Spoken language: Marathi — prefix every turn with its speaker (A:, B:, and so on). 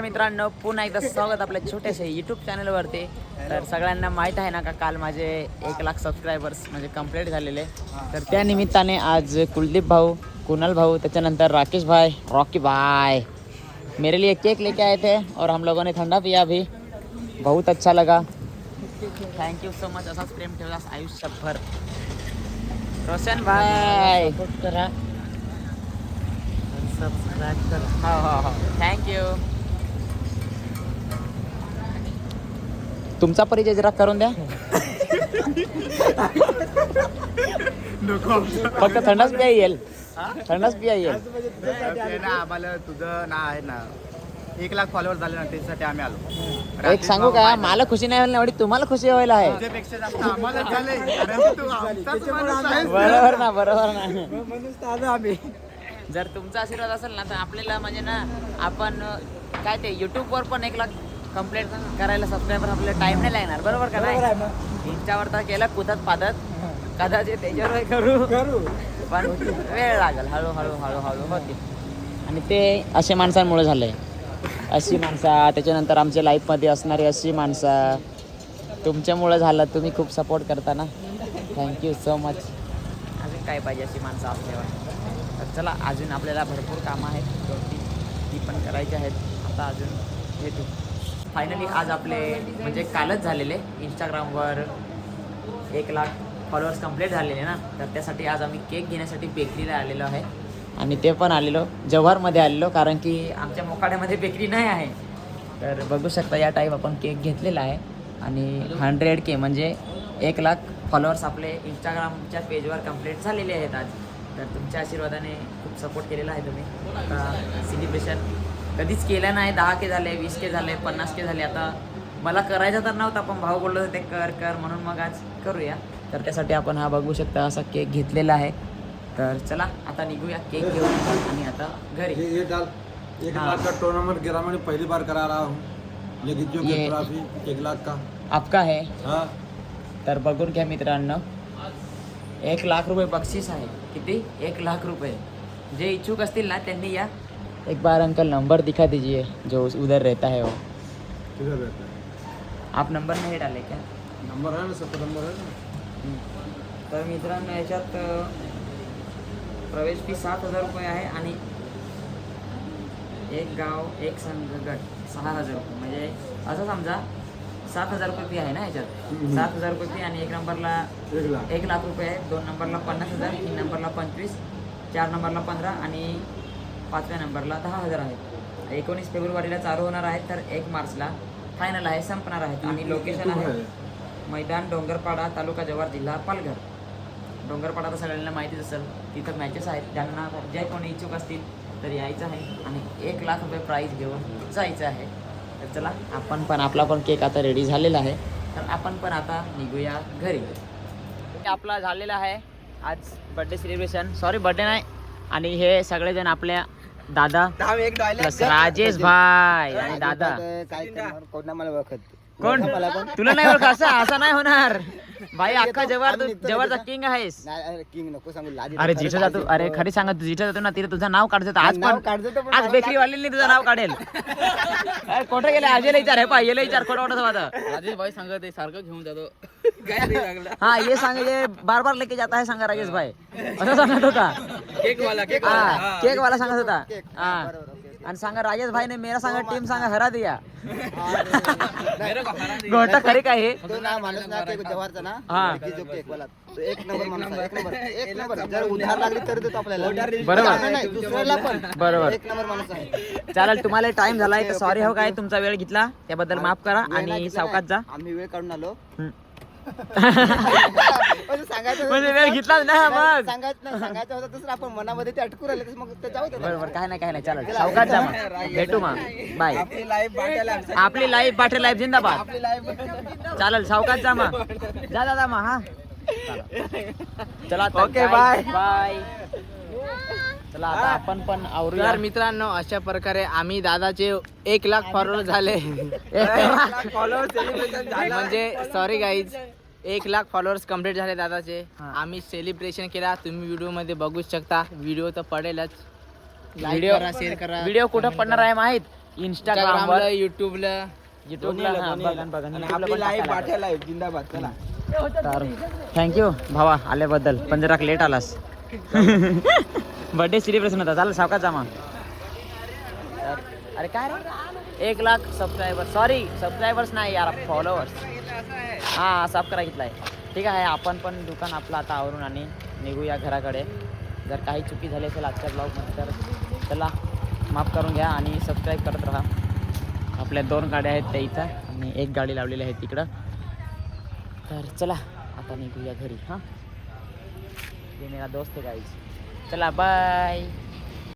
A: मित्रांनो पुन्हा एकदा स्वागत आपल्या छोट्याशा यूट्यूब चॅनलवरती. तर सगळ्यांना माहीत आहे ना का काल माझे 1 लाख सबस्क्रायबर्स म्हणजे कंप्लीट झालेले. तर त्या निमित्ताने आज कुलदीप भाऊ, कुणाल भाऊ, त्याच्यानंतर राकेश भाई, रॉकी भाई मेरे लिए केक लेके आए थे और हम लोगों ने ठंडा पिया भी. बहुत अच्छा लगा. Thank you so much. असाच प्रेम ठेवलास आयुष्यभर. रोशन भाई
B: करा सबस्क्राईब करा.
A: हो हो हो थँक्यू. तुमचा परिचय जरा करून द्या. फक्त थंडाच प्या येईल. थंडाच प्या येईल.
C: आम्हाला तुझं नाव आहे ना 1 लाख फॉलोअर झाले ना त्याच्यासाठी आम्ही आलो.
A: एक सांगू का, मला खुशी नाही व्हायला एवढी तुम्हाला खुशी व्हायला आहे.
C: तुझ्यापेक्षा जास्त आम्हाला झाले. अरे तू आमचाच माणूस आहेस.
A: बरोबर ना, बरोबर ना.
B: म्हणून आलो आम्ही.
A: जर तुमचा आशीर्वाद असेल ना तर आपल्याला म्हणजे ना आपण काय ते युट्यूबवर पण 1 लाख कंप्लीट करायला सबस्क्रायबर आपल्याला टाइम नाही लागणार. बरोबर का
B: बरोबर आहे
A: नाही?
B: मग.
A: इंस्टावर तर केलं कुदत पादत कदाचित त्याच्यावर करू पण वेळ लागेल. हळूहळू हळूहळू होते. आणि ते असे माणसांमुळे झालंय. अशी माणसं, त्याच्यानंतर आमच्या लाईफमध्ये असणारी अशी माणसं तुमच्यामुळं झालं. तुम्ही खूप सपोर्ट करता ना. Thank you so much. अजून काय पाहिजे अशी माणसं असल्यावर. तर चला, अजून आपल्याला भरपूर कामं आहेत ती पण करायची आहेत. आता अजून भेटू. फायनली आज आपले म्हणजे कालच झालेले इंस्टाग्रामवर 1 लाख फॉलोअर्स कंप्लीट झालेले ना. तर त्यासाठी आज आम्ही केक घेण्यासाठी बेकरीला आलेलो आहे. आणि ते पण आलेलो जव्हारमध्ये आलेलो, कारण की आमच्या मोकाड्यामध्ये बेकरी नाही आहे. तर बघू शकता या टाईप आपण केक घेतलेला आहे. आणि 100K म्हणजे 1 लाख फॉलोअर्स आपले इंस्टाग्रामच्या पेजवर कंप्लीट झालेले आहेत आज. तर तुमच्या आशीर्वादाने खूप सपोर्ट केलेला आहे तुम्ही. आता सेलिब्रेशन कधीच केलं नाही. 10K झाले, 20K झाले, 50K झाले. आता मला करायचं तर नव्हतं, पण भाऊ बोललो ते कर म्हणून मग आज करूया. तर त्यासाठी आपण हा बघू शकता असा केक घेतलेला आहे. तर चला आता निघूया केक घेऊन आणि आता घरी.
D: ये डाल 1 लाख का टूर्नामेंट गिरा मैंने पहली बार करा रहा हूँ. ये गिद्दियों की ट्रॉफी 1 लाख का.
A: आपका है.
D: हाँ
A: तर बघून घ्या मित्रांनो, 1 लाख रुपये बक्षीस आहे. किती? 1 लाख रुपये. जे इच्छुक असतील ना त्यांनी या. एक बार अंकल नंबर दिखा दीजिए जो उधर रहता है वो.
D: किधर रहता है?
A: आप नंबर नहीं डाले क्या?
D: नंबर है ना, 70 नंबर है ना.
A: तर मित्रांनो याच्यात प्रवेश फी 7,000 रुपये आहे. आणि एक गाव एक संघ गट 6,000 रुपये. म्हणजे असं समजा 7,000 रुपये फी आहे ना याच्यात. 7,000 रुपये फी. आणि 1 नंबरला 1 लाख रुपये आहे. 2 नंबरला 50,000, 3 नंबरला 25, 4 नंबरला 15 आणि 5व्या नंबरला 10,000 आहे. 19 फेब्रुवारीला चालू होणार आहे. तर 1 मार्चला फायनल आहे, संपणार आहेत. आणि लोकेशन आहे मैदान डोंगरपाडा, तालुका जव्हार, जिल्हा पालघर. डोंगरपाडा तर सगळ्यांना माहितीच असेल. तिथं मॅचेस आहेत. ज्यांना जे कोणी इच्छुक असतील तर यायचं आहे आणि 1 लाख रुपये प्राईज घेऊन जायचं आहे. तर चला, आपण पण आपला पण केक आता रेडी झालेला आहे. तर आपण पण आता निघूया घरी. आपला झालेला आहे आज बड्डे सेलिब्रेशन. सॉरी बड्डे नाही. आणि हे सगळेजण आपल्या दादा प्लस राजेश भाई आणि दादा.
B: काय करणार? कोण नाही मला ओळखत.
A: कोण? तुला नाही ओळख? असं नाही होणार भाई. अख्खा जव्हारचा किंग आहेस.
B: किंग नको सांगू लाज.
A: अरे जिथं जातो, अरे खरी सांगा, तू जिथं जातो ना तिथे तुझं नाव काढत. आज पण आज बेकरी वालेली तुझं नाव काढेल. कुठे गेले? अजयला विचार. हे पाय येला विचार. खोटं वाटत होता.
E: राजेश भाई सांगत आहे सारखं घेऊन जातो.
A: हाँ ये सांगे बार बार लेके जाता है सांगा राजेश भाई. असं सांगत होता.
E: केक वाला
A: केक वाला सांगत होता. हा. आणि सांगा राजेश भाई ने मेरा सांगा टीम सांगा हरा दिया. गोटा खरी काय हे?
B: तो ना माणूस ना ते जव्हारचा ना.
A: हा.
B: जो केक वाला तो 1 नंबर माणूस आहे. 1 नंबर. जर उधार लागली तर देतो आपल्याला.
A: बरोबर.
B: नाही दुसऱ्याला पण.
A: बरोबर.
B: 1 नंबर माणूस आहे.
A: चालेल, तुम्हाला टाइम झालाय तर सॉरी हो काय तुमचा वेळ घेतला त्याबद्दल माफ करा. आणि सावकाश जा.
B: आम्ही वेळ काढून आलो.
A: म्हणजे वेळ घेतलाच ना मग.
B: सांगायचं होतं दुसरं आपण मनामध्ये ते अटकू राहिले मग ते जाऊ दे.
A: बरोबर. काय नाही चालेल. सावकाश जा मग. भेटू मग. बाय.
B: आपली लाईफ बाटेला.
A: आपली लाईफ बाटे लाईफ जिंदाबाद.
B: आपली लाईफ
A: चालेल, सावकाश जा मग. जा दादा मग. हा चला
B: ओके, बाय.
A: बाय. चला आता आपण पण आवरूया.
E: तर मित्रांनो, अशा प्रकारे आम्ही दादाचे 1 लाख फॉलोअर झाले. म्हणजे sorry guys, 1 lakh followers complete झाले दादाचे. आम्ही सेलिब्रेशन केला. तुम्ही व्हिडिओ मध्ये बघू शकता. व्हिडिओ तर पडेलच.
A: व्हिडिओ शेअर करा. व्हिडिओ कुठं पडणार आहे माहित? इंस्टाग्रामवर
E: युट्यूबला
A: युट्यूबला बघा
E: आणि आपली लाईव्ह पाठ्या लाईव्ह जिंदाबाद चला
A: तर थँक्यू भावा आल्याबद्दल पण जरा लेट आलास बर्थडे सेलिब्रेशन होता चालेल सावकाश जामा अरे काय रे 1 लाख सबस्क्रायबर सॉरी सबस्क्रायबर्स नाही यार फॉलोअर्स हां सबस्क्राईब घेतला आहे ठीक आहे आपण पण दुकान आपलं आता आवरून आणि निघूया घराकडे जर काही चुकी झाली असेल आजच्या ब्लॉगमध्ये तर चला माफ करून घ्या आणि सबस्क्राईब करत राहा आपल्या 2 गाड्या आहेत त्या इथं आणि 1 गाडी लावलेली आहे तिकडं तर चला आता निघूया घरी हां ये मेरा दोस्त है गाइस चला बाय